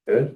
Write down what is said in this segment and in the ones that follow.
Good.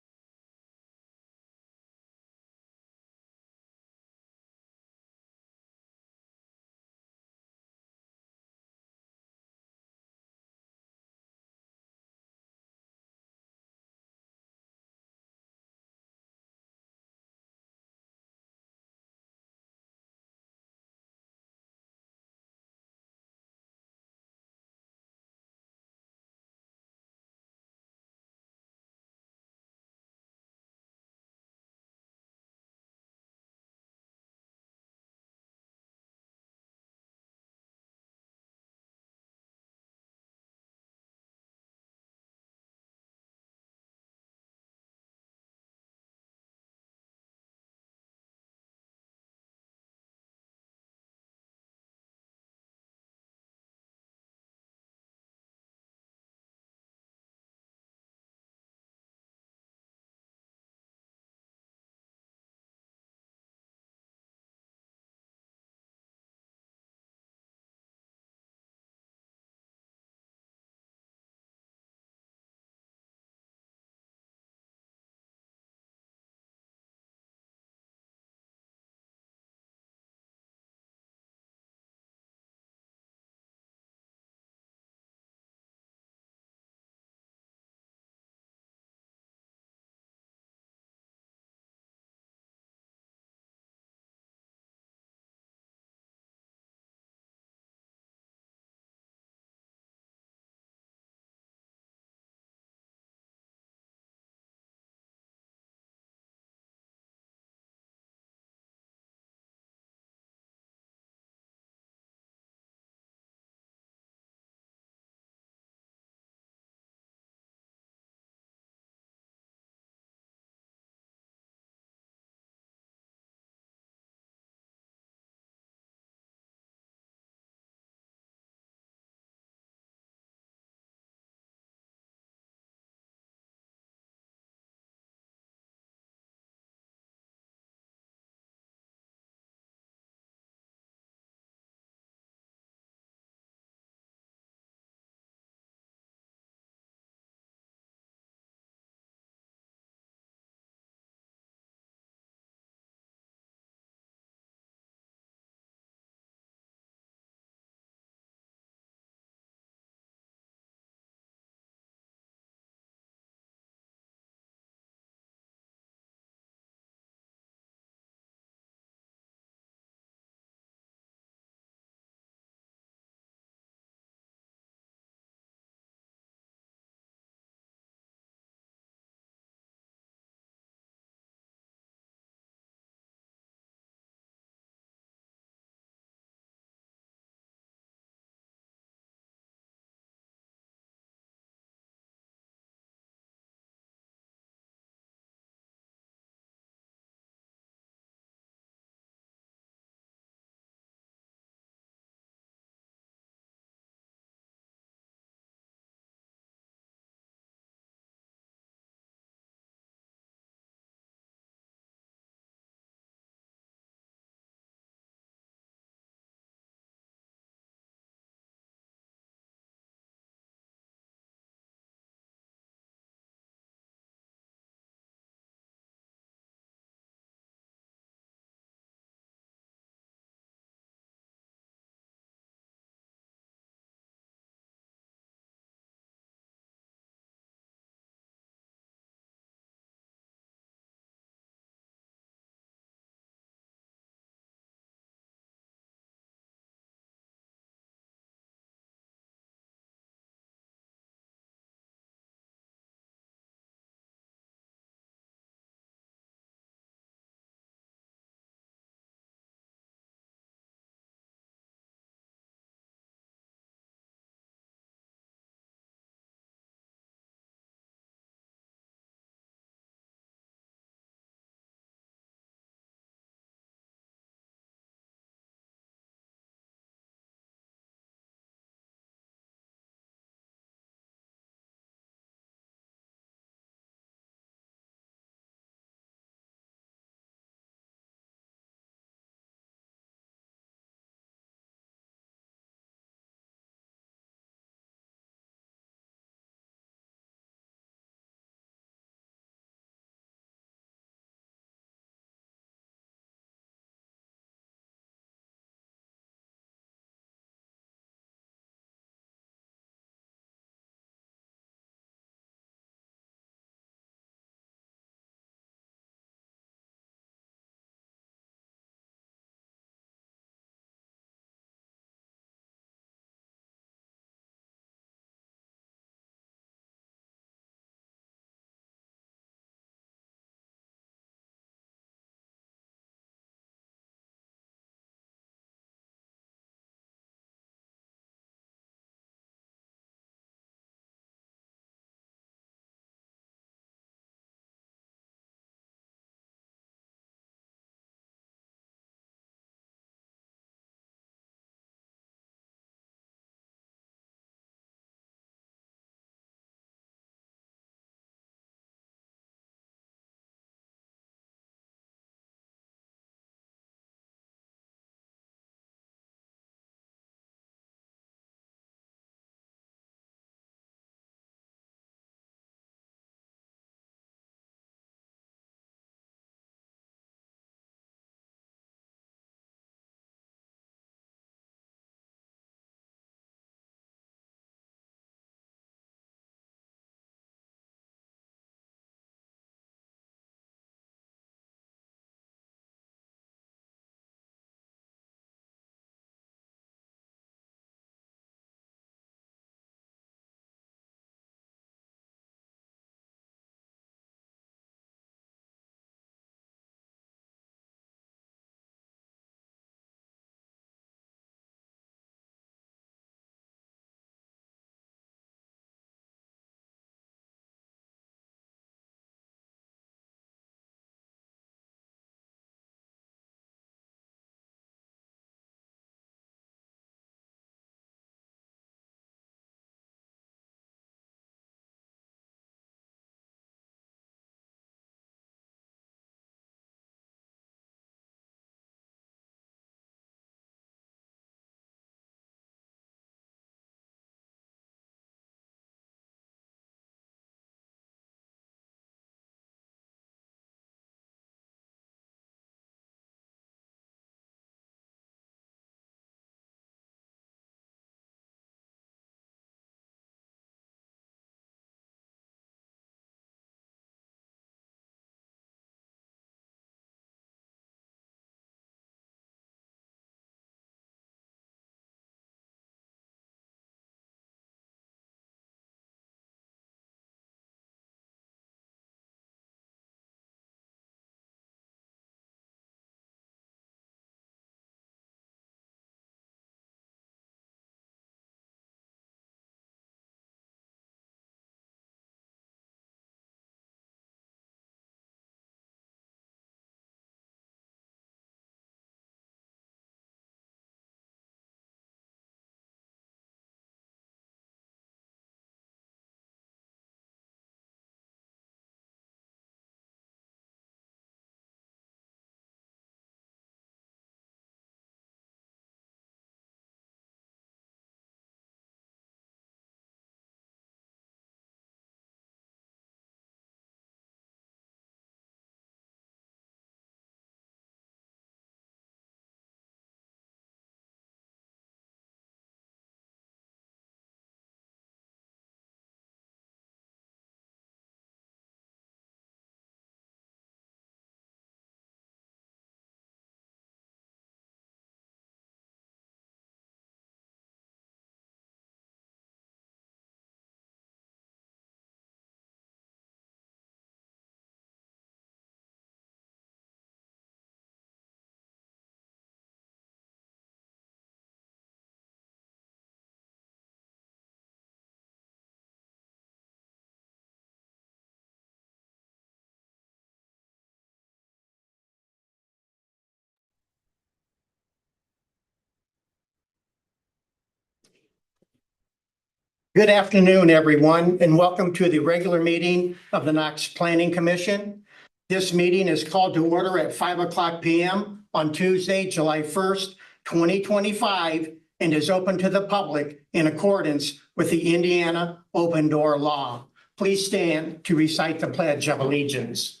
Good afternoon, everyone, and welcome to the regular meeting of the Knox Planning Commission. This meeting is called to order at 5:00 p.m. on Tuesday, July 1st, 2025, and is open to the public in accordance with the Indiana Open Door Law. Please stand to recite the Pledge of Allegiance.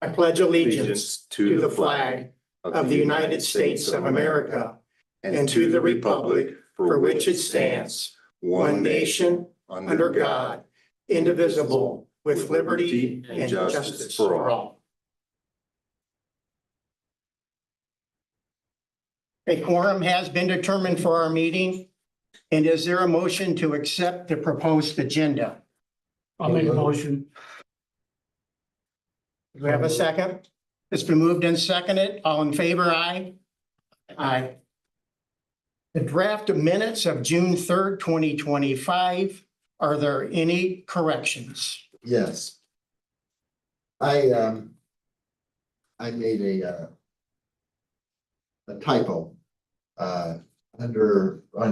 I pledge allegiance to the flag of the United States of America and to the republic for which it stands, one nation, under God, indivisible, with liberty and justice for all. A quorum has been determined for our meeting, and is there a motion to accept the proposed agenda? I'll make a motion. Do we have a second? It's been moved and seconded. All in favor, aye? Aye. The draft of minutes of June 3rd, 2025. Are there any corrections? Yes. I made a typo. On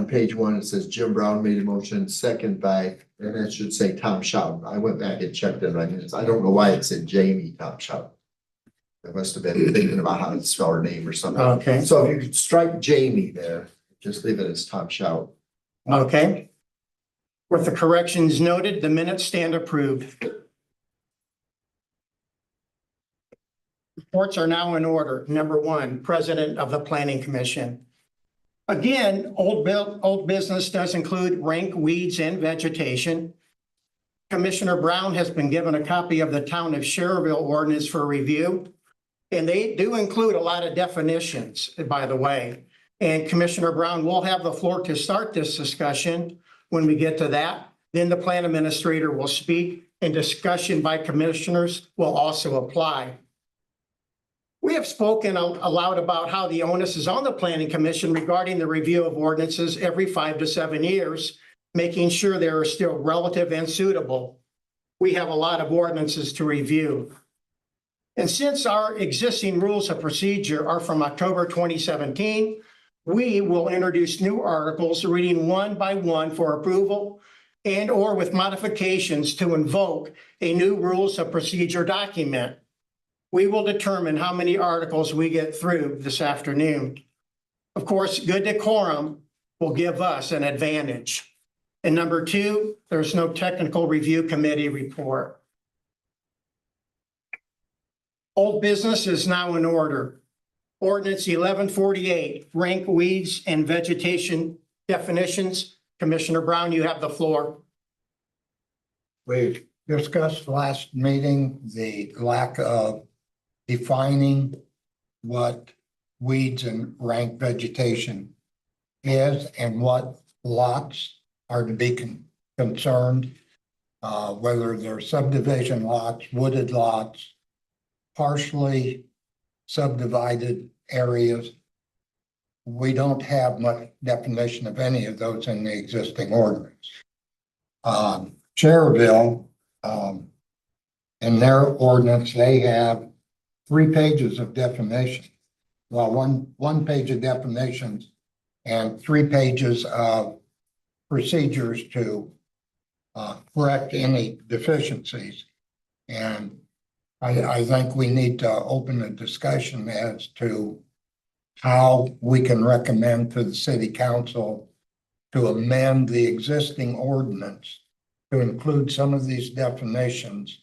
page 1, it says Jim Brown made a motion, second by, and it should say Tom Schaub. I went back and checked it. I don't know why it said Jamie Tom Schaub. I must have been thinking about how to spell her name or something. Okay. So if you could strike Jamie there, just leave it as Tom Schaub. Okay. With the corrections noted, the minutes stand approved. Reports are now in order. Number 1, President of the Planning Commission. Again, old business does include rank weeds and vegetation. Commissioner Brown has been given a copy of the Town of Schererville ordinance for review. And they do include a lot of definitions, by the way. And Commissioner Brown will have the floor to start this discussion. When we get to that, then the plan administrator will speak, and discussion by commissioners will also apply. We have spoken aloud about how the onus is on the Planning Commission regarding the review of ordinances every 5 to 7 years, making sure they are still relative and suitable. We have a lot of ordinances to review. And since our existing rules of procedure are from October 2017, we will introduce new articles reading one by one for approval and or with modifications to invoke a new rules of procedure document. We will determine how many articles we get through this afternoon. Of course, good decorum will give us an advantage. And number 2, there's no technical review committee report. Old business is now in order. Ordinance 1148, rank weeds and vegetation definitions. Commissioner Brown, you have the floor. We discussed last meeting the lack of defining what weeds and rank vegetation is and what lots are to be concerned, whether they're subdivision lots, wooded lots, partially subdivided areas. We don't have much definition of any of those in the existing ordinance. Schererville, in their ordinance, they have 3 pages of definition. Well, one page of definitions and 3 pages of procedures to correct any deficiencies. And I think we need to open a discussion as to how we can recommend to the city council to amend the existing ordinance to include some of these definitions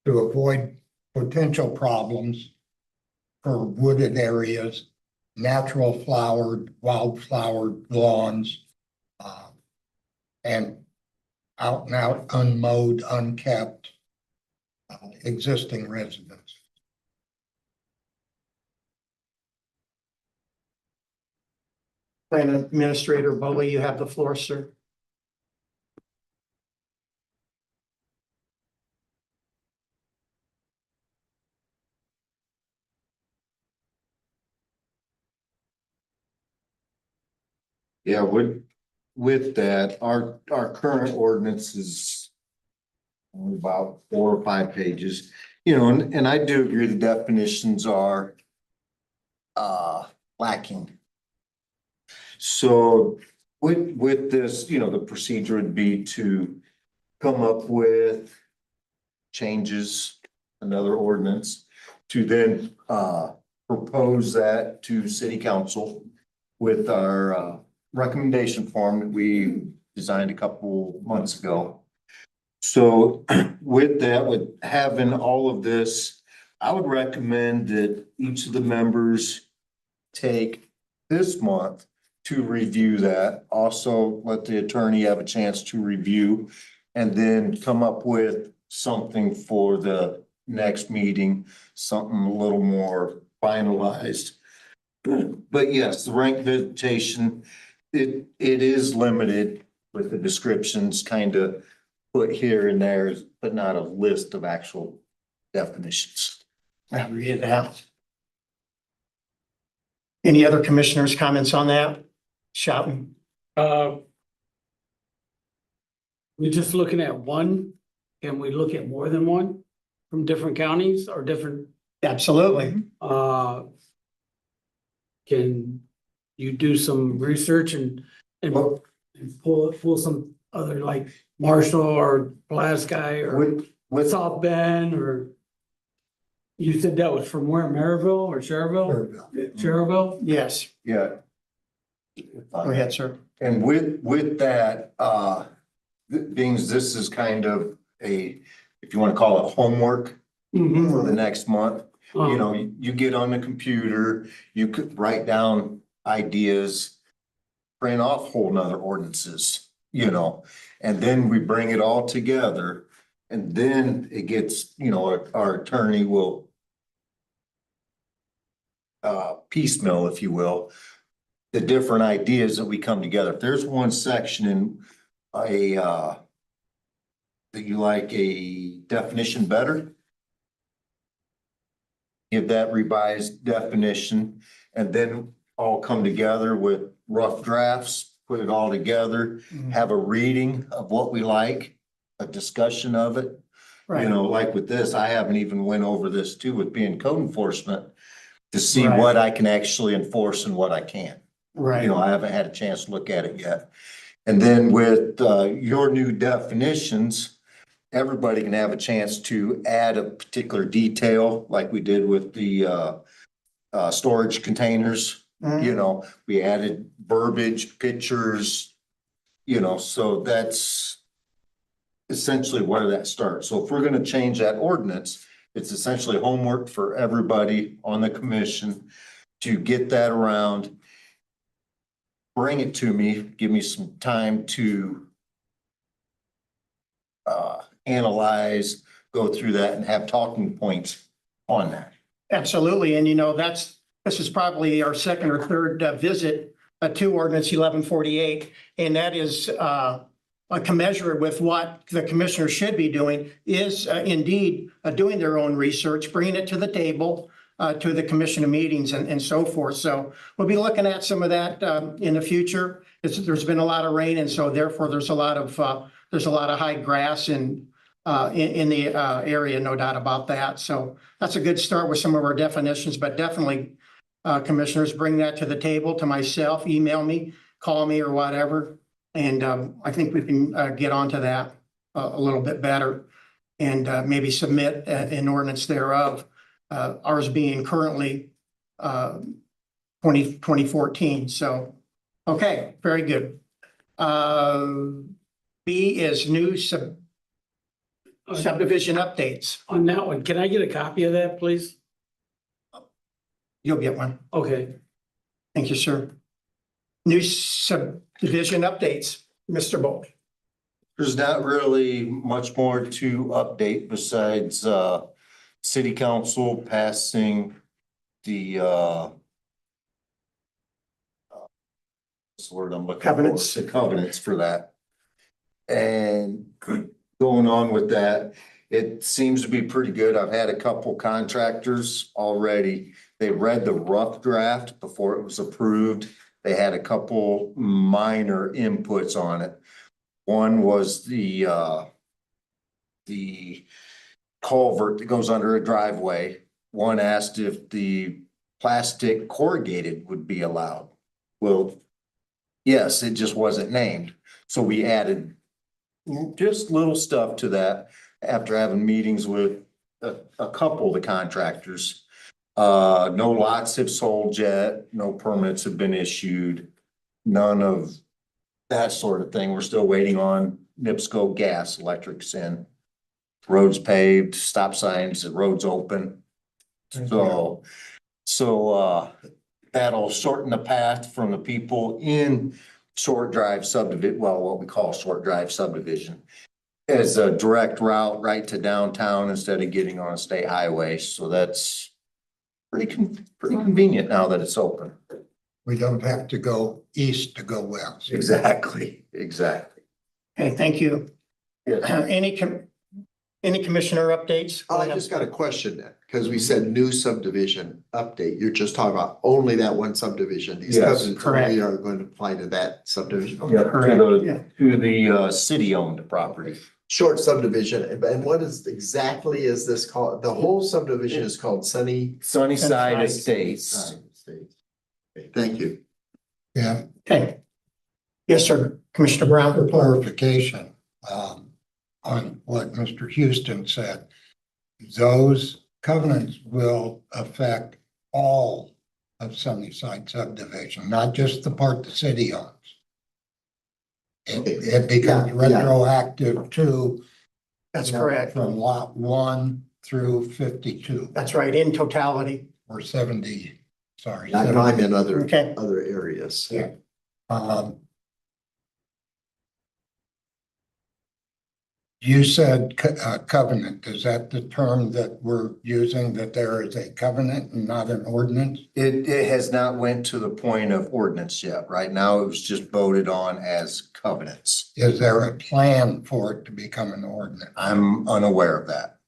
to avoid potential problems for wooded areas, natural flowered, wildflowered lawns, and out and out unmowed, unkept existing residents. Plan Administrator Bully, you have the floor, sir. Yeah, with that, our current ordinance is about 4 or 5 pages, and I do agree the definitions are lacking. So with this, the procedure would be to come up with changes, another ordinance, to then, propose that to city council with our, recommendation form that we designed a couple months ago. So with that, with having all of this, I would recommend that each of the members take this month to review that. Also, let the attorney have a chance to review and then come up with something for the next meeting, something a little more finalized. But yes, the rank vegetation, it is limited with the descriptions kind of put here and there, but not a list of actual definitions. I'll read it out. Any other commissioners' comments on that? Shouting. We're just looking at one. Can we look at more than one from different counties or different, Absolutely. can you do some research and pull some other like Marshall or Pulaski or With South Bend or you said that was from where, Maryville or Cherville? Cherville? Yes. yeah. Go ahead, sir. And with that, being this is kind of a, if you want to call it homework for the next month, you get on the computer, you could write down ideas, print off whole nother ordinances, and then we bring it all together. And then it gets, our attorney will piecemeal, if you will, the different ideas that we come together. If there's one section in that you like a definition better, give that revised definition and then all come together with rough drafts, put it all together, have a reading of what we like, a discussion of it. Right. Like with this, I haven't even went over this too with being code enforcement to see Right. what I can actually enforce and what I can't. Right. I haven't had a chance to look at it yet. And then with your new definitions, everybody can have a chance to add a particular detail like we did with the storage containers. We added verbiage, pictures, so that's essentially where that starts. So if we're going to change that ordinance, it's essentially homework for everybody on the commission to get that around, bring it to me, give me some time to analyze, go through that and have talking points on that. Absolutely. And this is probably our second or third visit to ordinance 1148. And that is commensurate with what the commissioners should be doing is indeed doing their own research, bringing it to the table, to the commission meetings and so forth. So we'll be looking at some of that in the future. There's been a lot of rain, and so therefore there's a lot of high grass in the area, no doubt about that. So that's a good start with some of our definitions, but definitely commissioners, bring that to the table to myself, email me, call me or whatever. And I think we can get onto that a little bit better and maybe submit an ordinance thereof. Ours being currently 2014. So, okay, very good. B is new subdivision updates. On that one, can I get a copy of that, please? You'll get one. Okay. Thank you, sir. New subdivision updates, Mr. Bolt. There's not really much more to update besides city council passing the what's the word I'm looking for? Covenants. The covenants for that. And going on with that, it seems to be pretty good. I've had a couple contractors already. They read the rough draft before it was approved. They had a couple minor inputs on it. One was the culvert that goes under a driveway. One asked if the plastic corrugated would be allowed. Well, Yes, it just wasn't named. So we added just little stuff to that after having meetings with a couple of the contractors. No lots have sold yet, no permits have been issued, none of that sort of thing. We're still waiting on NIPSCO gas, electrics in. Roads paved, stop signs, the roads open. So, that'll shorten the path from the people in Short Drive subdivision, well, what we call Short Drive subdivision. As a direct route right to downtown instead of getting on a state highway, so that's pretty convenient now that it's open. We don't have to go east to go west. Exactly. Okay, thank you. Any commissioner updates? Oh, I just got a question then, because we said new subdivision update. You're just talking about only that one subdivision. These Yes, covenants correct. only are going to apply to that subdivision. Yeah, Correct, yeah. to the city-owned property. Short subdivision. And what is exactly is this called? The whole subdivision is called Sunnyside Sunnyside Estates. Estates. Okay, thank you. Yeah, Okay. Yes, sir. Commissioner for Brown. clarification, on what Mr. Houston said, those covenants will affect all of Sunnyside subdivision, not just the part the city owns. It becomes Yeah, yeah. retroactive to. That's correct. From lot 1 through 52 That's right, in totality. or 70, sorry. I know I'm in other Okay. areas. Yeah. Um, You said covenant. Is that the term that we're using, that there is a covenant and not an ordinance? It has not went to the point of ordinance yet. Right now, it was just voted on as covenants. Is there a plan for it to become an ordinance? I'm unaware of that.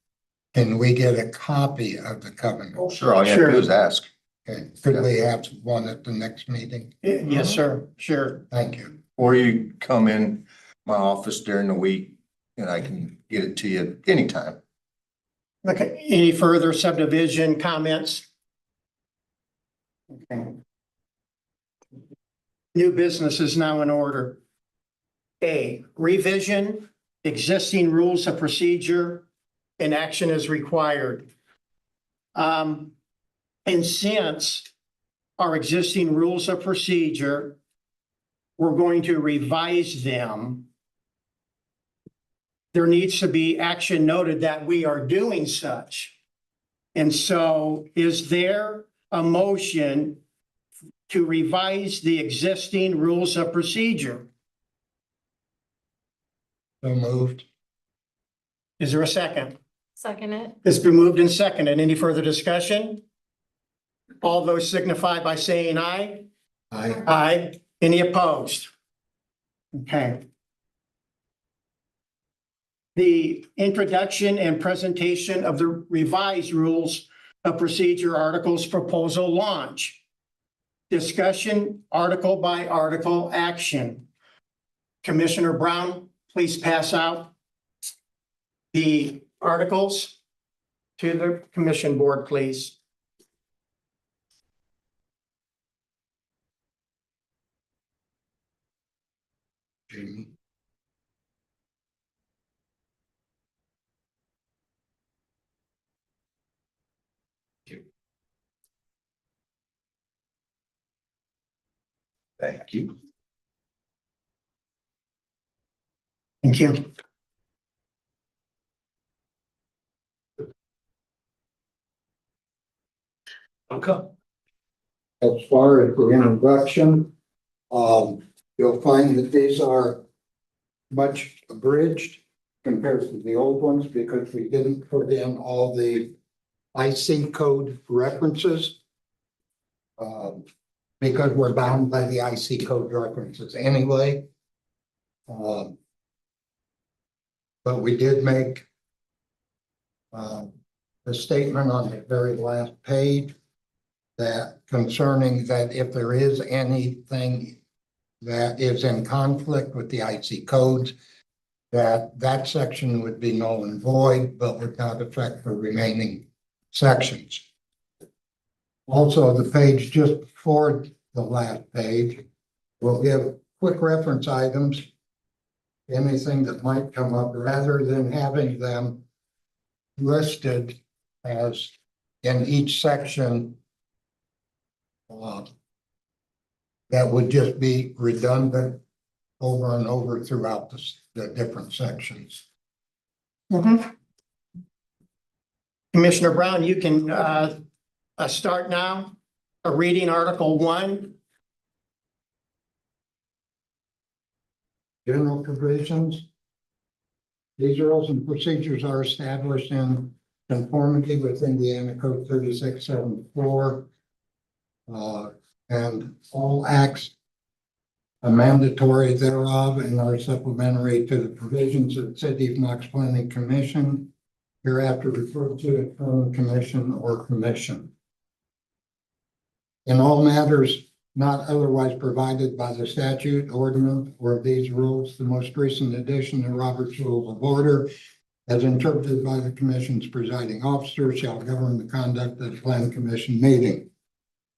Can we get a copy of the covenant? Sure, all you have to do Sure. is ask. Okay, could we have one at the next meeting? Yes, sir. Sure. Thank you. Or you come in my office during the week and I can get it to you anytime. Okay, any further subdivision comments? Okay. New business is now in order. A, revision existing rules of procedure and action is required. And since our existing rules of procedure, we're going to revise them. There needs to be action noted that we are doing such. And so is there a motion to revise the existing rules of procedure? So moved. Is there a second? Second it. It's been moved and seconded. Any further discussion? All those signify by saying aye. Aye. Aye. Any opposed? Okay. The introduction and presentation of the revised rules of procedure articles proposal launch. Discussion, article by article action. Commissioner Brown, please pass out the articles to the commission board, please. Jamie. Thank you. Thank you. Okay. As far as the introduction, you'll find that these are much abridged compared to the old ones because we didn't put in all the IC code references. Because we're bound by the IC code references anyway. But we did make the statement on the very last page that concerning that if there is anything that is in conflict with the IC codes, that section would be null and void, but would not affect the remaining sections. Also, the page just before the last page will give quick reference items. Anything that might come up, rather than having them listed as in each section. That would just be redundant over and over throughout the different sections. Commissioner Brown, you can start now, reading Article 1. General provisions. These rules and procedures are established in conformity with Indiana Code 3674. And all acts are mandatory thereof and are supplementary to the provisions of the City of Knox Planning Commission, hereafter referred to as Planning Commission or Commission. In all matters not otherwise provided by the statute, ordinance, or these rules, the most recent addition to Robert's Rules of Order, as interpreted by the Commission's presiding officer, shall govern the conduct of the Plan Commission meeting.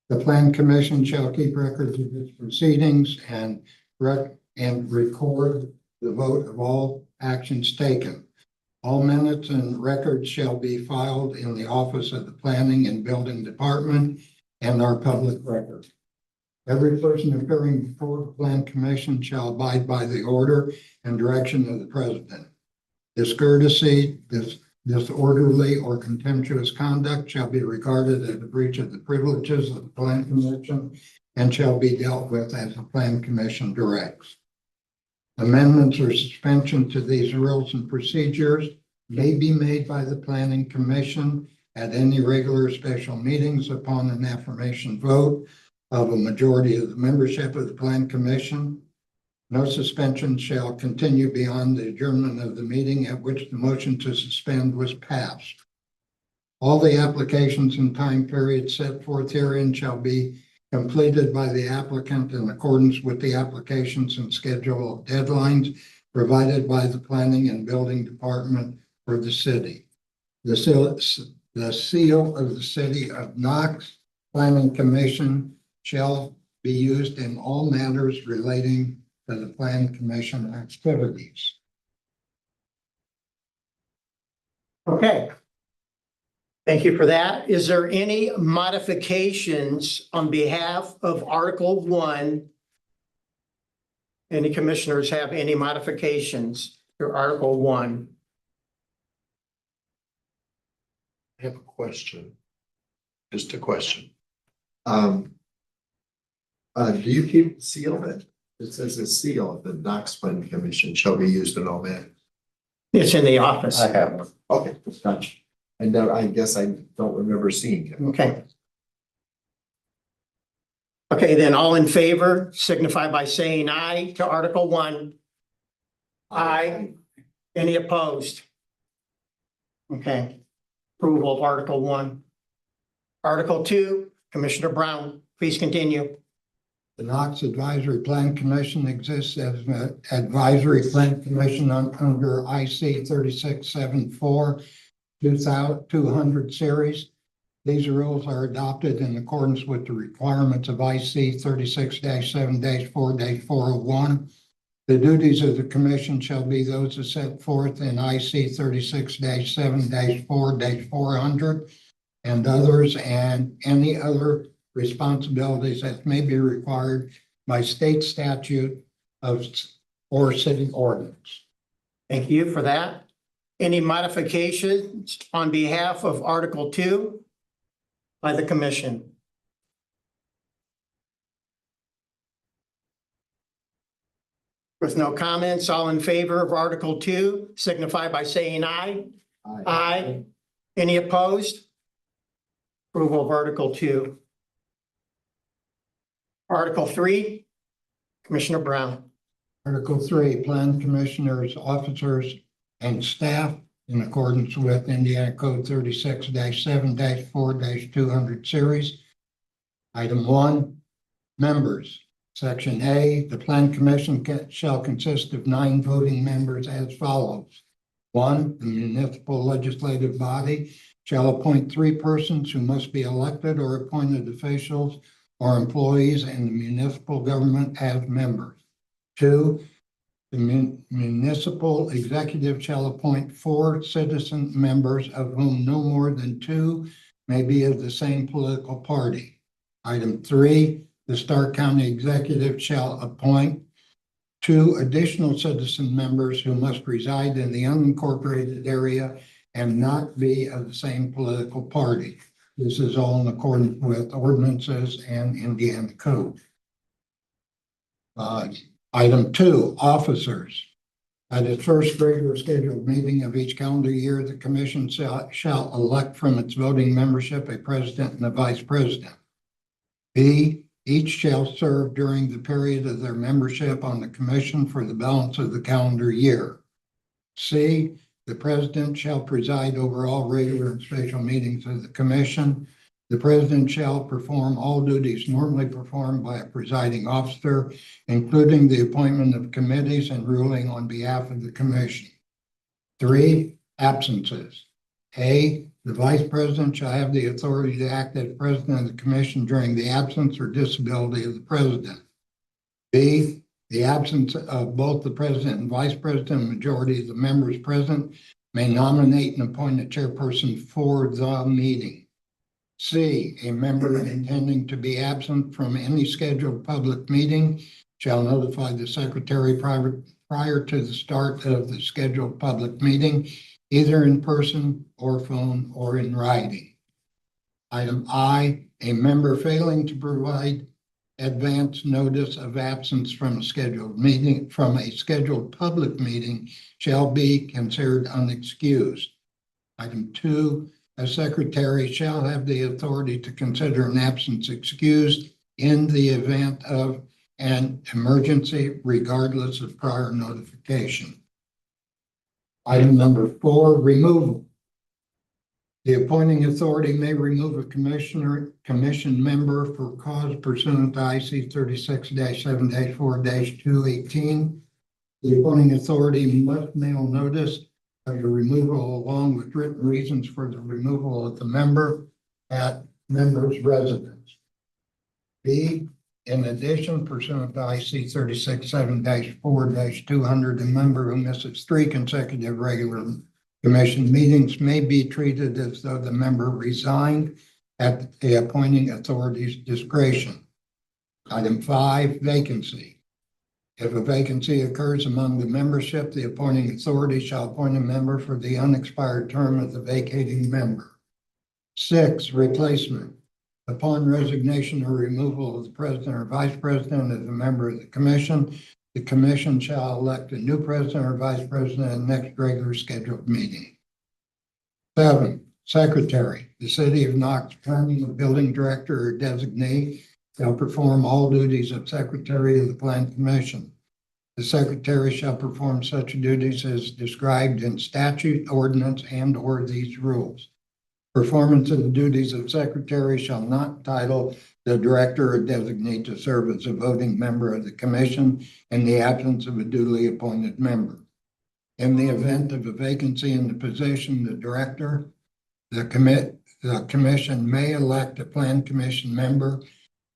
The Plan Commission shall keep records of its proceedings and record the vote of all actions taken. All minutes and records shall be filed in the office of the Planning and Building Department and are public record. Every person appearing before the Plan Commission shall abide by the order and direction of the President. Discourtesy, disorderly or contemptuous conduct shall be regarded as a breach of the privileges of the Plan Commission and shall be dealt with as the Plan Commission directs. Amendments or suspension to these rules and procedures may be made by the Planning Commission at any regular special meetings upon an affirmation vote of a majority of the membership of the Plan Commission. No suspension shall continue beyond the adjournment of the meeting at which the motion to suspend was passed. All the applications and time periods set forth herein shall be completed by the applicant in accordance with the applications and schedule of deadlines provided by the Planning and Building Department for the city. The seal of the City of Knox Planning Commission shall be used in all matters relating to the Plan Commission activities. Okay. Thank you for that. Is there any modifications on behalf of Article 1? Any commissioners have any modifications to Article 1? I have a question. Just a question. Do you keep the seal of it? It says the seal of the Knox Planning Commission shall be used in all matters. It's in the office. I have one. Okay, gotcha. And I guess I don't remember seeing it. Okay. Okay, then all in favor signify by saying aye to Article 1. Aye. Any opposed? Okay. Approval of Article 1. Article 2, Commissioner Brown, please continue. The Knox Advisory Plan Commission exists as an advisory plan commission under IC 3674 200 series. These rules are adopted in accordance with the requirements of IC 36-7-4-401. The duties of the commission shall be those as set forth in IC 36-7-4-400 and others, and any other responsibilities that may be required by state statute or city ordinance. Thank you for that. Any modifications on behalf of Article 2 by the commission? With no comments, all in favor of Article 2 signify by saying aye. Aye. Any opposed? Approval of Article 2. Article 3, Commissioner Brown. Article 3, Plan Commissioners, officers, and staff in accordance with Indiana Code 36-7-4-200 series. Item 1, members. Section A, the Plan Commission shall consist of 9 voting members as follows. 1, the municipal legislative body shall appoint 3 persons who must be elected or appointed officials or employees in the municipal government as members. 2, the municipal executive shall appoint 4 citizen members, of whom no more than 2 may be of the same political party. Item 3, the Stark County executive shall appoint 2 additional citizen members who must reside in the unincorporated area and not be of the same political party. This is all in accordance with ordinances and Indiana code. Item 2, officers. At its first regular scheduled meeting of each calendar year, the commission shall elect from its voting membership a president and a vice president. B, each shall serve during the period of their membership on the commission for the balance of the calendar year. C, the president shall preside over all regular and special meetings of the commission. The president shall perform all duties normally performed by a presiding officer, including the appointment of committees and ruling on behalf of the commission. 3, absences. A, the vice president shall have the authority to act as president of the commission during the absence or disability of the president. B, the absence of both the president and vice president, majority of the members present may nominate and appoint a chairperson for the meeting. C, a member intending to be absent from any scheduled public meeting shall notify the secretary prior to the start of the scheduled public meeting, either in person or phone or in writing. Item I, a member failing to provide advance notice of absence from a scheduled public meeting shall be considered unexcused. Item 2, a secretary shall have the authority to consider an absence excused in the event of an emergency, regardless of prior notification. Item number 4, removal. The appointing authority may remove a commission member for cause pursuant to IC 36-7-4-218. The appointing authority must mail notice of the removal along with written reasons for the removal of the member at member's residence. B, in addition, pursuant to IC 36-7-4-200, a member who misses 3 consecutive regular commission meetings may be treated as though the member resigned at the appointing authority's discretion. Item 5, vacancy. If a vacancy occurs among the membership, the appointing authority shall appoint a member for the unexpired term of the vacating member. 6, replacement. Upon resignation or removal of the president or vice president as a member of the commission shall elect a new president or vice president at the next regular scheduled meeting. 7, secretary. The city of Knox County, the building director or designee shall perform all duties of secretary of the plan commission. The secretary shall perform such duties as described in statute, ordinance, and/or these rules. Performance of the duties of secretary shall not entitle the director or designee to serve as a voting member of the commission in the absence of a duly appointed member. In the event of a vacancy in the position, the director, the commission may elect a plan commission member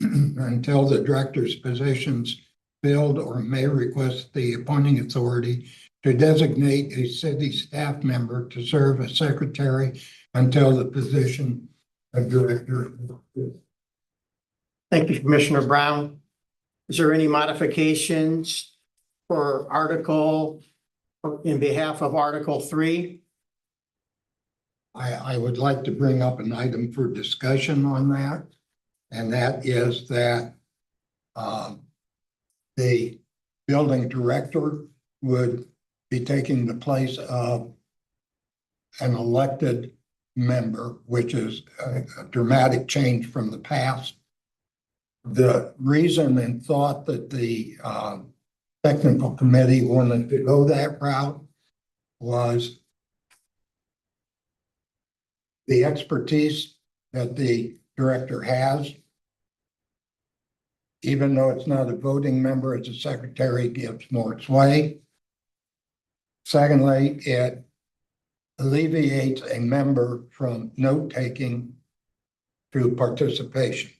until the director's position's filled, or may request the appointing authority to designate a city staff member to serve as secretary until the position of director. Thank you, Commissioner Brown. Is there any modifications for in behalf of Article 3? I would like to bring up an item for discussion on that, and that is that the building director would be taking the place of an elected member, which is a dramatic change from the past. The reason and thought that the technical committee wanted to go that route was the expertise that the director has. Even though it's not a voting member, as a secretary, gives more sway. Secondly, it alleviates a member from note-taking to participation,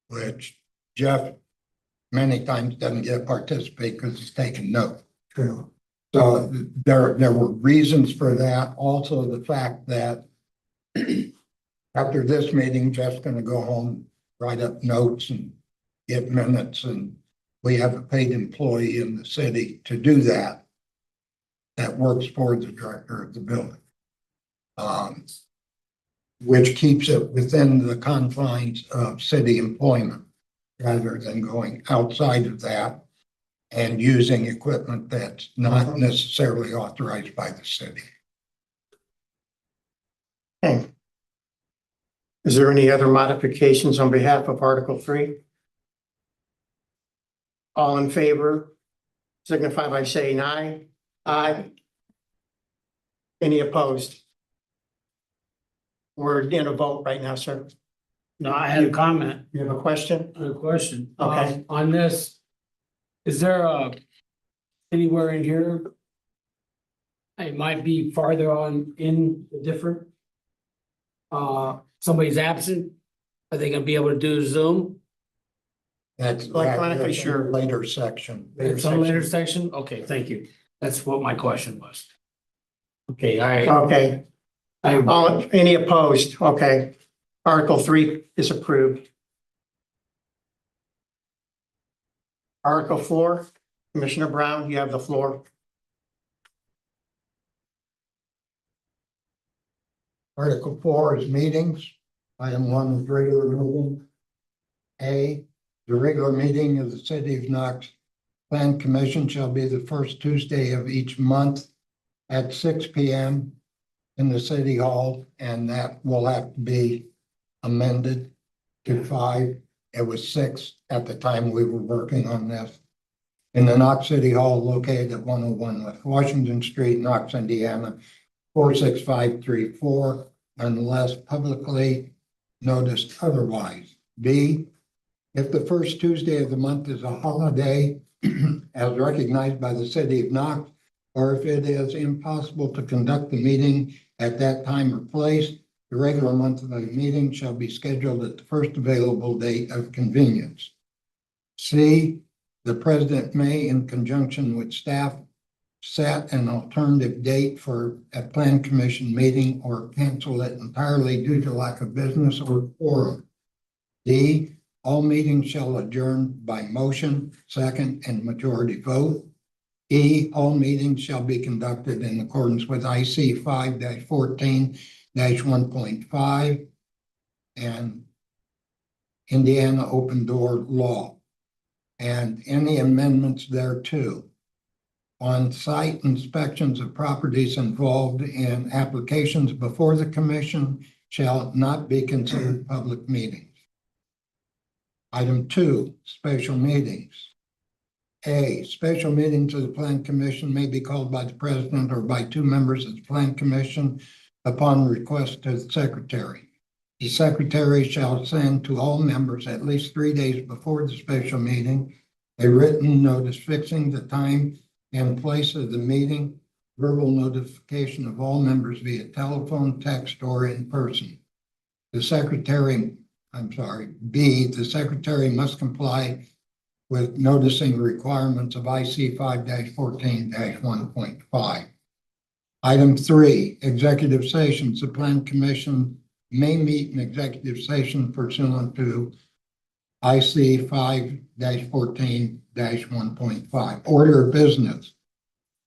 which Jeff many times doesn't get to participate because he's taking notes. True. So there were reasons for that. Also, the fact that after this meeting, Jeff's gonna go home, write up notes and get minutes, and we have a paid employee in the city to do that. That works for the director of the building. Which keeps it within the confines of city employment rather than going outside of that and using equipment that's not necessarily authorized by the city. Okay. Is there any other modifications on behalf of Article 3? All in favor, signify by saying aye. Aye. Any opposed? We're in a vote right now, sir. No, I had a comment, You have a question? a question. Okay. On this, is there anywhere in here? It might be farther on in the different. Somebody's absent, are they gonna be able to do Zoom? That's Electronically, that's in sure. the later section. It's on a later section? Okay, thank you. That's what my question was. Okay, Okay. Any opposed? Okay. Article 3 is approved. Article 4, Commissioner Brown, you have the floor. Article 4 is meetings. Item 1 is regular meeting. A, the regular meeting of the City of Knox Plan Commission shall be the first Tuesday of each month at 6 p.m. in the City Hall, and that will have to be amended to 5. It was 6 at the time we were working on this. In the Knox City Hall located at 101 West Washington Street, Knox, Indiana, 46534, unless publicly noticed otherwise. B, if the first Tuesday of the month is a holiday as recognized by the City of Knox, or if it is impossible to conduct the meeting at that time or place, the regular monthly meeting shall be scheduled at the first available date of convenience. C, the president may, in conjunction with staff, set an alternative date for a plan commission meeting or cancel it entirely due to lack of business or quorum. D, all meetings shall adjourn by motion, second, and majority vote. E, all meetings shall be conducted in accordance with IC 5-14-1.5 and Indiana Open Door Law, and any amendments thereto. On-site inspections of properties involved in applications before the commission shall not be considered public meetings. Item 2, special meetings. A, special meetings of the Plan Commission may be called by the president or by 2 members of the Plan Commission upon request to the secretary. The secretary shall send to all members at least 3 days before the special meeting a written notice fixing the time and place of the meeting, verbal notification of all members via telephone, text, or in person. B, the secretary must comply with noticing requirements of IC 5-14-1.5. Item 3, executive sessions. The Plan Commission may meet in executive session pursuant to IC 5-14-1.5. Order of business.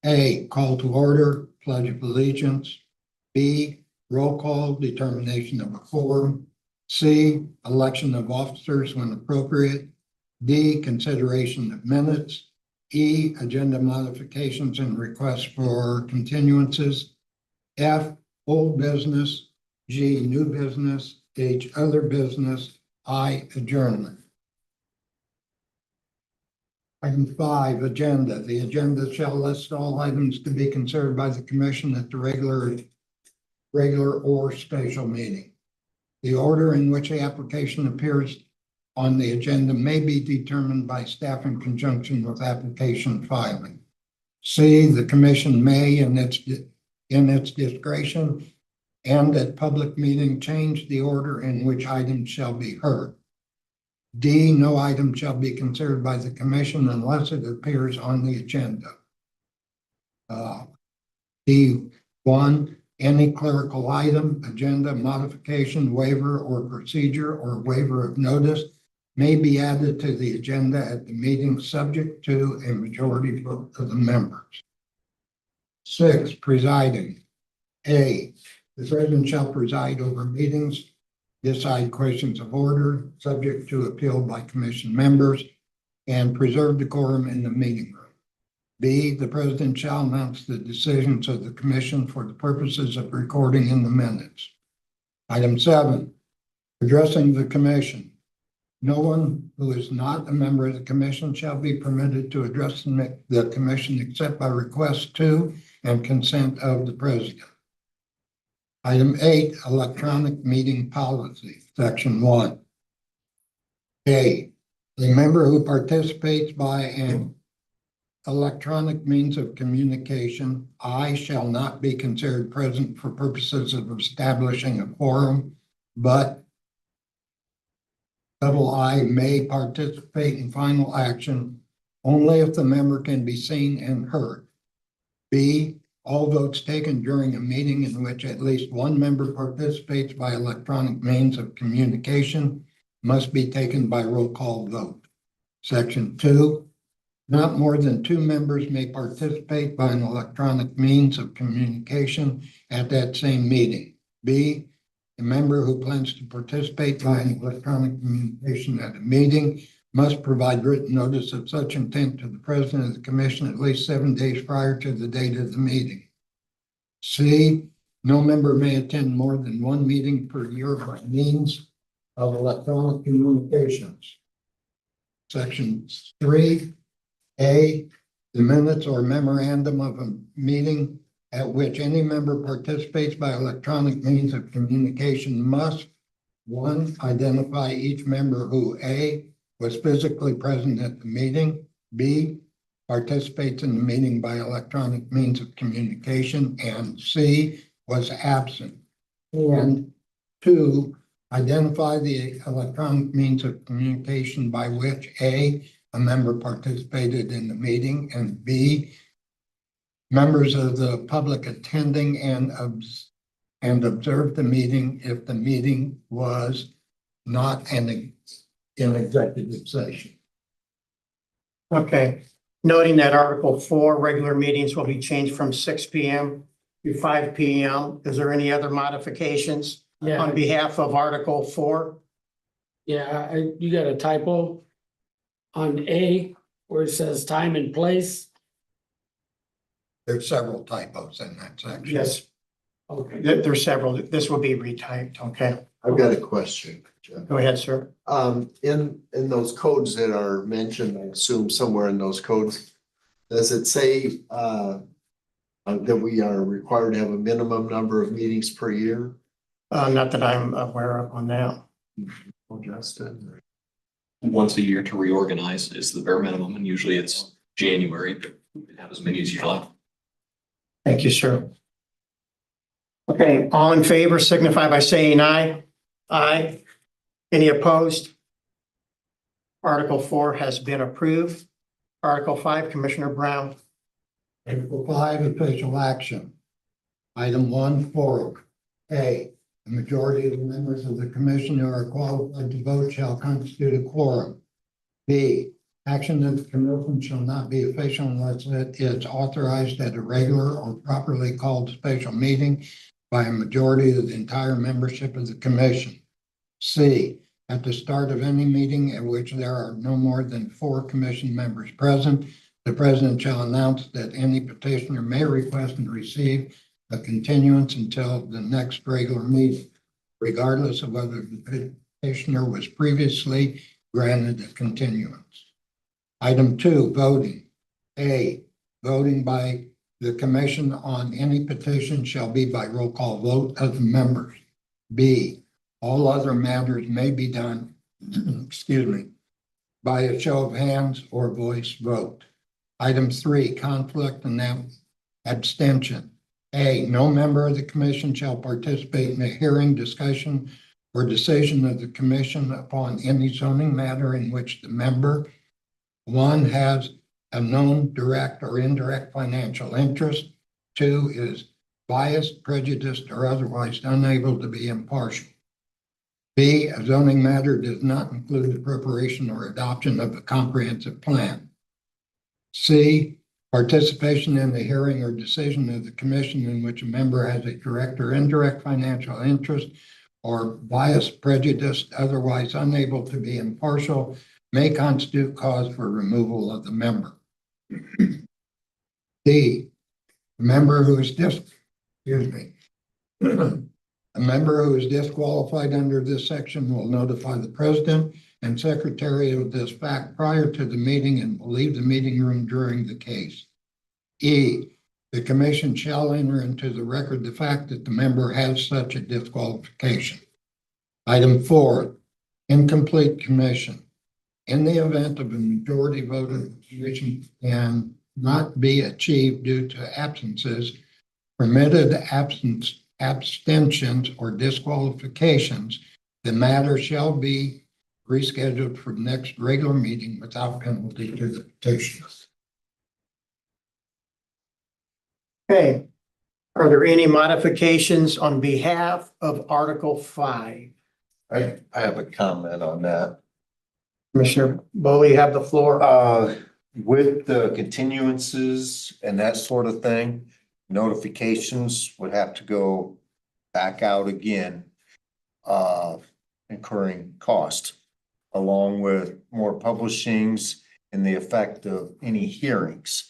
A, call to order, pledge of allegiance. B, roll call, determination of a quorum. C, election of officers when appropriate. D, consideration of minutes. E, agenda modifications and requests for continuances. F, old business. G, new business. H, other business. I, adjournment. Item 5, agenda. The agenda shall list all items to be considered by the commission at the regular or special meeting. The order in which the application appears on the agenda may be determined by staff in conjunction with application filing. C, the commission may, in its discretion and at public meeting, change the order in which items shall be heard. D, no item shall be considered by the commission unless it appears on the agenda. D1, any clerical item, agenda modification, waiver or procedure or waiver of notice may be added to the agenda at the meeting subject to a majority vote of the members. 6, presiding. A, the president shall preside over meetings, decide questions of order, subject to appeal by commission members, and preserve decorum in the meeting room. B, the president shall announce the decisions of the commission for the purposes of recording in the minutes. Item 7, addressing the commission. No one who is not a member of the commission shall be permitted to address the commission except by request to and consent of the president. Item 8, electronic meeting policy, section 1. A, the member who participates by an electronic means of communication, I shall not be considered present for purposes of establishing a quorum, but I may participate in final action only if the member can be seen and heard. B, all votes taken during a meeting in which at least one member participates by electronic means of communication must be taken by roll call vote. Section 2, not more than 2 members may participate by an electronic means of communication at that same meeting. B, a member who plans to participate by an electronic communication at a meeting must provide written notice of such intent to the president of the commission at least 7 days prior to the date of the meeting. C, no member may attend more than 1 meeting per year by means of electronic communications. Section 3, A, the minutes or memorandum of a meeting at which any member participates by electronic means of communication must, 1, identify each member who A, was physically present at the meeting, B, participates in the meeting by electronic means of communication, and C, was absent. And 2, identify the electronic means of communication by which A, a member participated in the meeting, and B, members of the public attending and observe the meeting if the meeting was not in executive session. Okay, noting that Article 4, regular meetings will be changed from 6 p.m. to 5 p.m. Is there any other modifications on Yeah, behalf of Article 4? yeah, you got a typo on A where it says time and place. There's several typos in that section. Yes, Okay. there's several. This will be retyped, okay? I've got a question, Jeff. Go ahead, sir. In those codes that are mentioned, I assume somewhere in those codes, does it say, that we are required to have a minimum number of meetings per year? Not that I'm aware of on that. Justin? Once a year to reorganize is the bare minimum, and usually it's January, but you can have as many as you like. Thank you, sir. Okay, all in favor signify by saying aye. Aye. Any opposed? Article 4 has been approved. Article 5, Commissioner Brown. Article 5, official action. Item 1, quorum. A, the majority of the members of the commission who are qualified to vote shall constitute a quorum. B, action of the commission shall not be official unless it is authorized at a regular or properly called special meeting by a majority of the entire membership of the commission. C, at the start of any meeting at which there are no more than 4 commission members present, the president shall announce that any petitioner may request and receive a continuance until the next regular meeting, regardless of whether the petitioner was previously granted a continuance. Item 2, voting. A, voting by the commission on any petition shall be by roll call vote of the members. B, all other matters may be done, excuse me, by a show of hands or voice vote. Item 3, conflict and abstention. A, no member of the commission shall participate in a hearing, discussion, or decision of the commission upon any zoning matter in which the member, one, has a known direct or indirect financial interest, two, is biased, prejudiced, or otherwise unable to be impartial. B, a zoning matter does not include the preparation or adoption of a comprehensive plan. C, participation in the hearing or decision of the commission in which a member has a direct or indirect financial interest or biased, prejudiced, otherwise unable to be impartial may constitute cause for removal of the member. D, a member who is a member who is disqualified under this section will notify the president and secretary of this fact prior to the meeting and will leave the meeting room during the case. E, the commission shall enter into the record the fact that the member has such a disqualification. Item 4, incomplete commission. In the event of a majority vote of the commission can not be achieved due to absences, permitted abstentions or disqualifications, the matter shall be rescheduled for the next regular meeting without penalty to the petitioner. Okay. Are there any modifications on behalf of Article 5? I have a comment on that. Commissioner Bowe, you have the floor. With the continuances and that sort of thing, notifications would have to go back out again, incurring cost, along with more publishings and the effect of any hearings.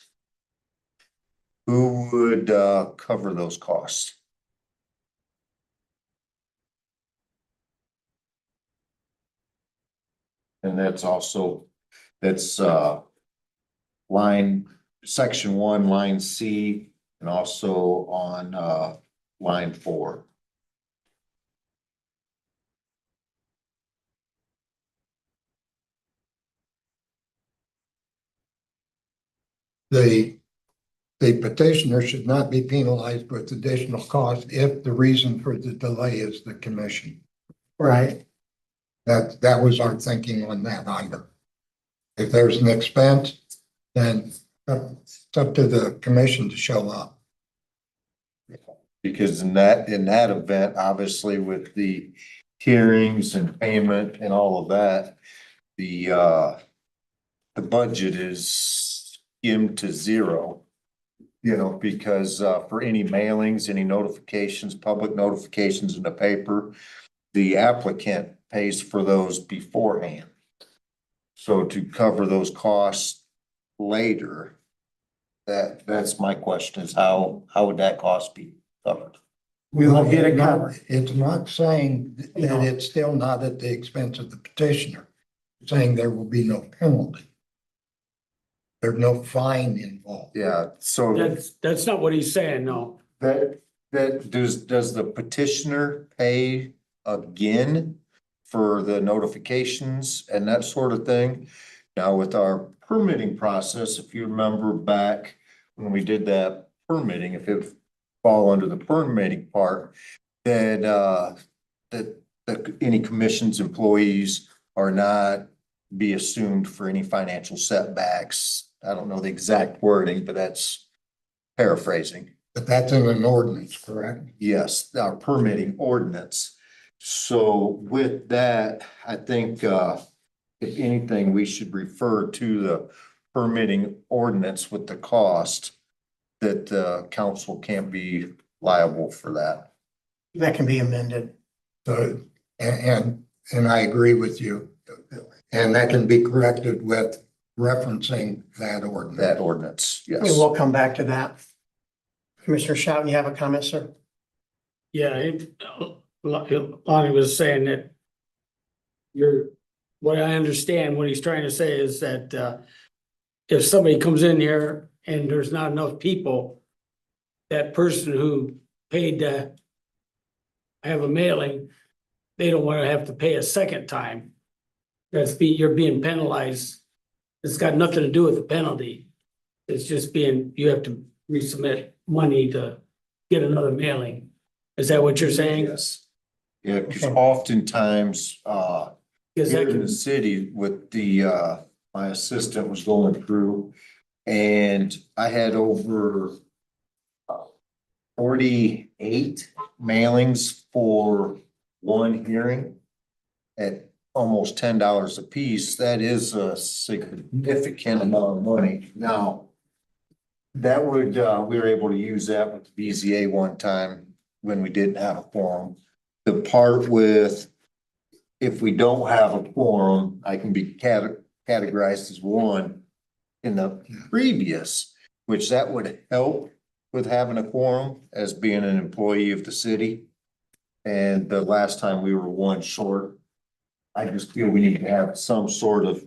Who would cover those costs? And that's also, that's section 1, line C, and also on line 4. The petitioner should not be penalized with additional cost if the reason for the delay is the commission. Right. That was our thinking on that item. If there's an expense, then it's up to the commission to show up. Because in that event, obviously with the hearings and payment and all of that, the budget is skimmed to zero. You know, because for any mailings, any notifications, public notifications in the paper, the applicant pays for those beforehand. So to cover those costs later, that's my question, is how would that cost be covered? We will get it covered. It's not saying that it's still not at the expense of the petitioner. It's saying there will be no penalty. There's no fine involved. Yeah, so That's not what he's saying, no. does the petitioner pay again for the notifications and that sort of thing? Now with our permitting process, if you remember back when we did that permitting, if it fall under the permitting part, then that any commission's employees are not be assumed for any financial setbacks. I don't know the exact wording, but that's paraphrasing. But that's in an ordinance, correct? Yes, our permitting ordinance. So with that, I think if anything, we should refer to the permitting ordinance with the cost that the council can't be liable for that. That can be amended. So, and I agree with you. And that can be corrected with referencing that ordinance. That ordinance, We yes. will come back to that. Commissioner Schouten, you have a comment, sir? Yeah, Lonnie was saying that what I understand, what he's trying to say is that if somebody comes in here and there's not enough people, that person who paid to have a mailing, they don't want to have to pay a second time. You're being penalized. It's got nothing to do with the penalty. It's just you have to resubmit money to get another mailing. Is that what you're saying? Yes. Yeah, because Okay. oftentimes, Cause that here in can, the city with the, my assistant was going through and I had over 48 mailings for one hearing at almost $10 a piece. That is a significant amount of money. Now, that would, we were able to use that with the BZA one time when we didn't have a quorum. The part with if we don't have a quorum, I can be categorized as one in the previous, which that would help with having a quorum as being an employee of the city. And the last time we were one short, I just feel we need to have some sort of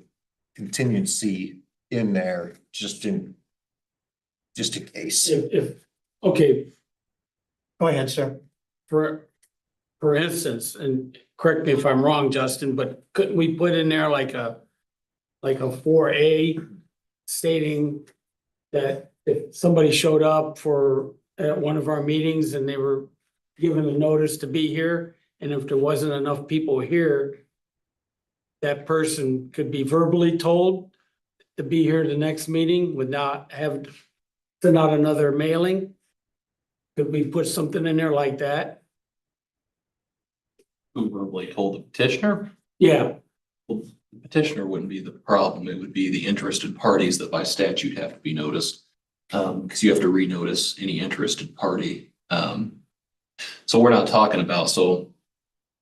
contingency in there, just in case. okay, Go ahead, sir. for instance, and correct me if I'm wrong, Justin, but couldn't we put in there like a 4A stating that if somebody showed up at one of our meetings and they were given a notice to be here, and if there wasn't enough people here, that person could be verbally told to be here the next meeting would not have, send out another mailing? Could we put something in there like that? Who verbally told the petitioner? Yeah, Well, the petitioner wouldn't be the problem. It would be the interested parties that by statute have to be noticed. Because you have to renotice any interested party. So we're not talking about, so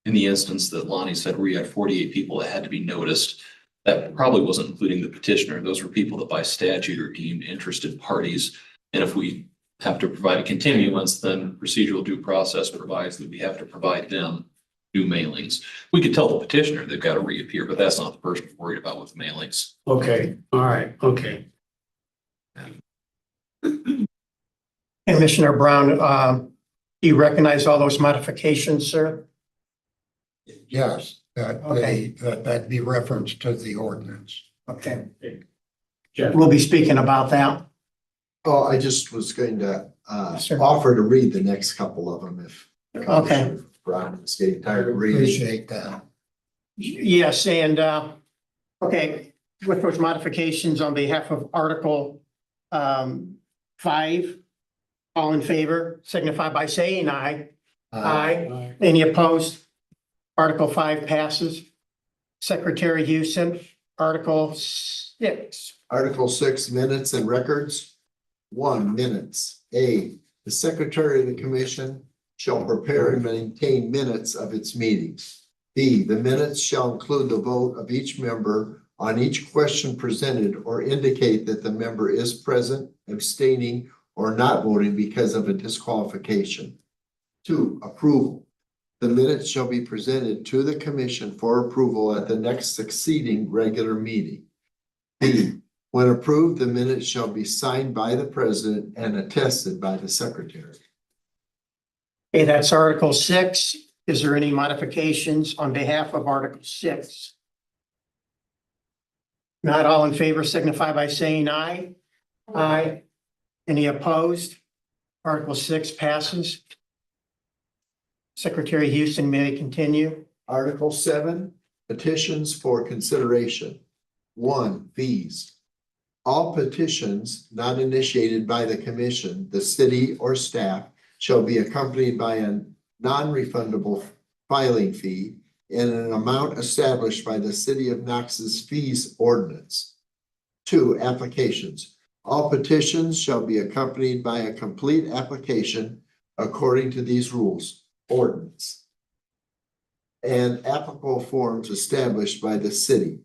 in the instance that Lonnie said where you had 48 people that had to be noticed, that probably wasn't including the petitioner. Those were people that by statute are deemed interested parties. And if we have to provide a continuance, then procedural due process provides that we have to provide them new mailings. We could tell the petitioner they've got to reappear, but that's not the person we're worried about with mailings. okay, all right, okay. Commissioner Brown, do you recognize all those modifications, sir? Yes, that'd be reference to the ordinance. Okay, Jeff, we'll be speaking about that. Oh, I just was going to, Sure. offer to read the next couple of them if. Okay. Commissioner Brown is getting tired of reading. Appreciate that. Yes, and, okay, with those modifications on behalf of Article 5, all in favor, signify by saying aye. Aye. Any opposed? Article 5 passes. Secretary Houston, Article 6. Article 6, minutes and records. 1, minutes. A, the secretary of the commission shall prepare and maintain minutes of its meetings. B, the minutes shall include the vote of each member on each question presented or indicate that the member is present, abstaining, or not voting because of a disqualification. 2, approval. The minutes shall be presented to the commission for approval at the next succeeding regular meeting. B, when approved, the minutes shall be signed by the president and attested by the secretary. Okay, that's Article 6. Is there any modifications on behalf of Article 6? Not all in favor, signify by saying aye. Aye. Any opposed? Article 6 passes. Secretary Houston, may I continue? Article 7, petitions for consideration. 1, fees. All petitions not initiated by the commission, the city, or staff shall be accompanied by a non-refundable filing fee in an amount established by the City of Knox's fees ordinance. 2, applications. All petitions shall be accompanied by a complete application according to these rules, ordinance, and applicable forms established by the city.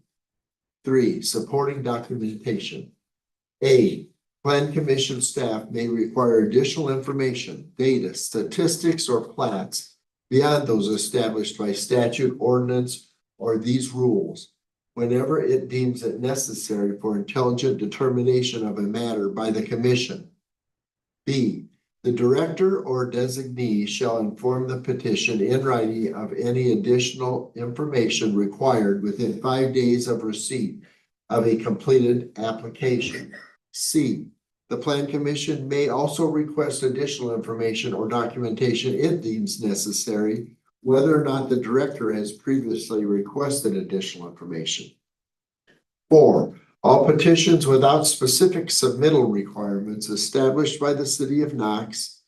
3, supporting documentation. A, plan commission staff may require additional information, data, statistics, or plats beyond those established by statute, ordinance, or these rules whenever it deems it necessary for intelligent determination of a matter by the commission. B, the director or designee shall inform the petition in writing of any additional information required within 5 days of receipt of a completed application. C, the plan commission may also request additional information or documentation it deems necessary whether or not the director has previously requested additional information. 4, all petitions without specific submittal requirements established by the city of Knox,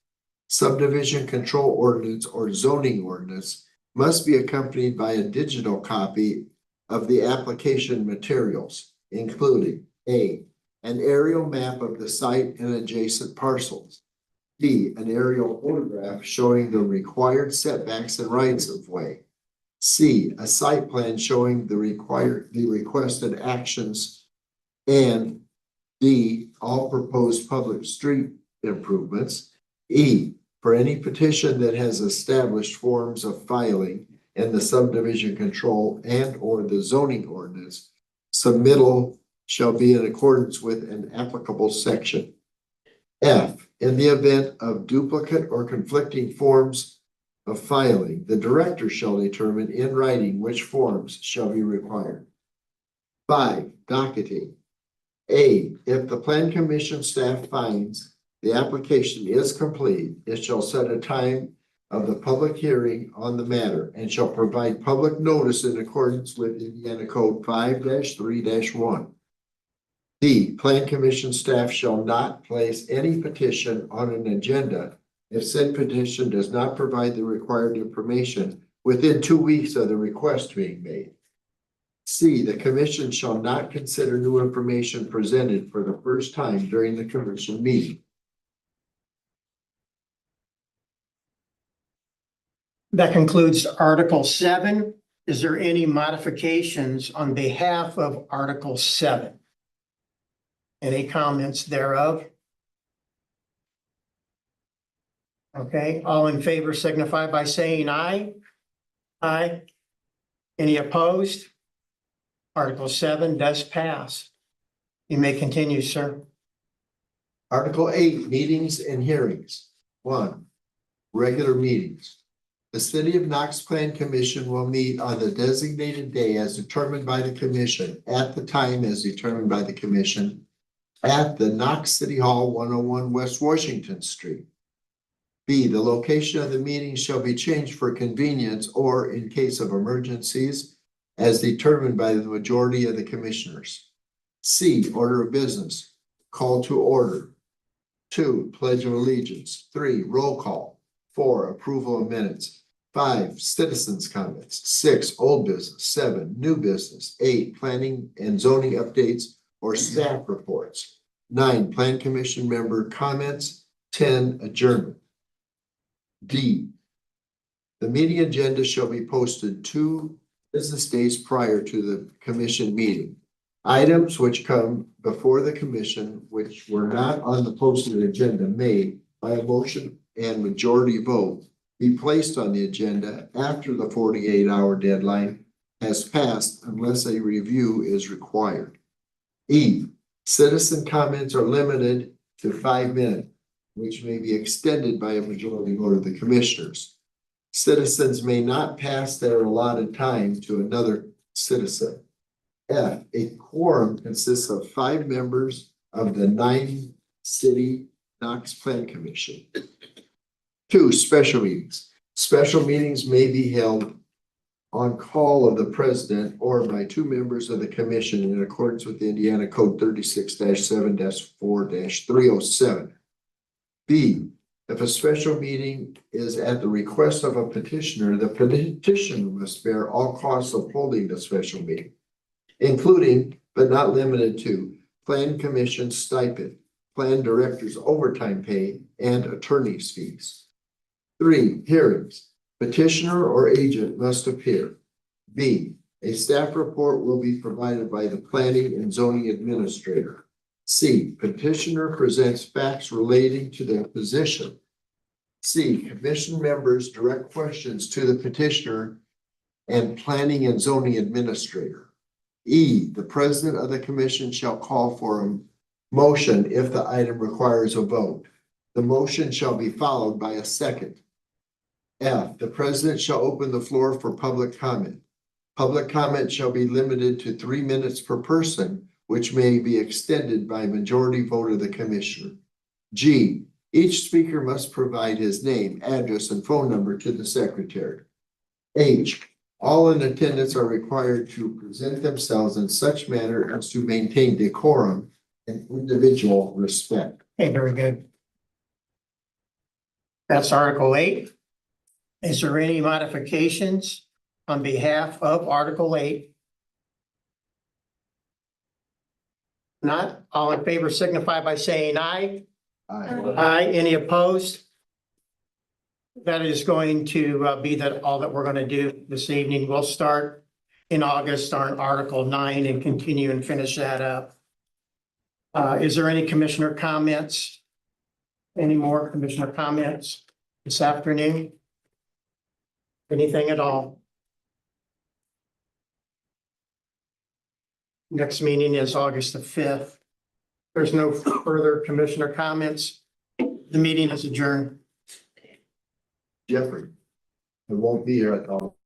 subdivision control ordinance or zoning ordinance must be accompanied by a digital copy of the application materials, including A, an aerial map of the site and adjacent parcels. B, an aerial photograph showing the required setbacks and rights of way. C, a site plan showing the requested actions. And D, all proposed public street improvements. E, for any petition that has established forms of filing in the subdivision control and or the zoning ordinance, submittal shall be in accordance with an applicable section. F, in the event of duplicate or conflicting forms of filing, the director shall determine in writing which forms shall be required. 5, docketing. A, if the plan commission staff finds the application is complete, it shall set a time of the public hearing on the matter and shall provide public notice in accordance with Indiana Code 5-3-1. D, plan commission staff shall not place any petition on an agenda if said petition does not provide the required information within 2 weeks of the request being made. C, the commission shall not consider new information presented for the first time during the commission meeting. That concludes Article 7. Is there any modifications on behalf of Article 7? Any comments thereof? Okay, all in favor signify by saying aye. Aye. Any opposed? Article 7 does pass. You may continue, sir. Article 8, meetings and hearings. 1, regular meetings. The City of Knox Plan Commission will meet on the designated day as determined by the commission, at the time as determined by the commission, at the Knox City Hall, 101 West Washington Street. B, the location of the meeting shall be changed for convenience or in case of emergencies as determined by the majority of the commissioners. C, order of business, call to order. 2, pledge of allegiance. 3, roll call. 4, approval of minutes. 5, citizens' comments. 6, old business. 7, new business. 8, planning and zoning updates or staff reports. 9, plan commission member comments. 10, adjournment. D, the meeting agenda shall be posted 2 business days prior to the commission meeting. Items which come before the commission, which were not on the posted agenda, may, by a motion and majority vote, be placed on the agenda after the 48-hour deadline has passed unless a review is required. E, citizen comments are limited to 5 minutes, which may be extended by a majority vote of the commissioners. Citizens may not pass their allotted time to another citizen. F, a quorum consists of 5 members of the 9-city Knox Plan Commission. 2, special meetings. Special meetings may be held on call of the president or by 2 members of the commission in accordance with Indiana Code 36-7-4-307. B, if a special meeting is at the request of a petitioner, the petitioner must bear all costs of holding the special meeting, including but not limited to plan commission stipend, plan director's overtime pay, and attorney's fees. 3, hearings. Petitioner or agent must appear. B, a staff report will be provided by the planning and zoning administrator. C, petitioner presents facts relating to their position. C, commission members direct questions to the petitioner and planning and zoning administrator. E, the president of the commission shall call for a motion if the item requires a vote. The motion shall be followed by a second. F, the president shall open the floor for public comment. Public comment shall be limited to 3 minutes per person, which may be extended by majority vote of the commissioner. G, each speaker must provide his name, address, and phone number to the secretary. H, all in attendance are required to present themselves in such manner as to maintain decorum and individual respect. Okay, very good. That's Article 8. Is there any modifications on behalf of Article 8? Not, all in favor signify by saying aye. Aye. Aye, any opposed? That is going to be all that we're going to do this evening. We'll start in August on Article 9 and continue and finish that up. Is there any commissioner comments? Any more commissioner comments this afternoon? Anything at all? Next meeting is August the 5th. There's no further commissioner comments. The meeting is adjourned. Jeffrey. I won't be here at all.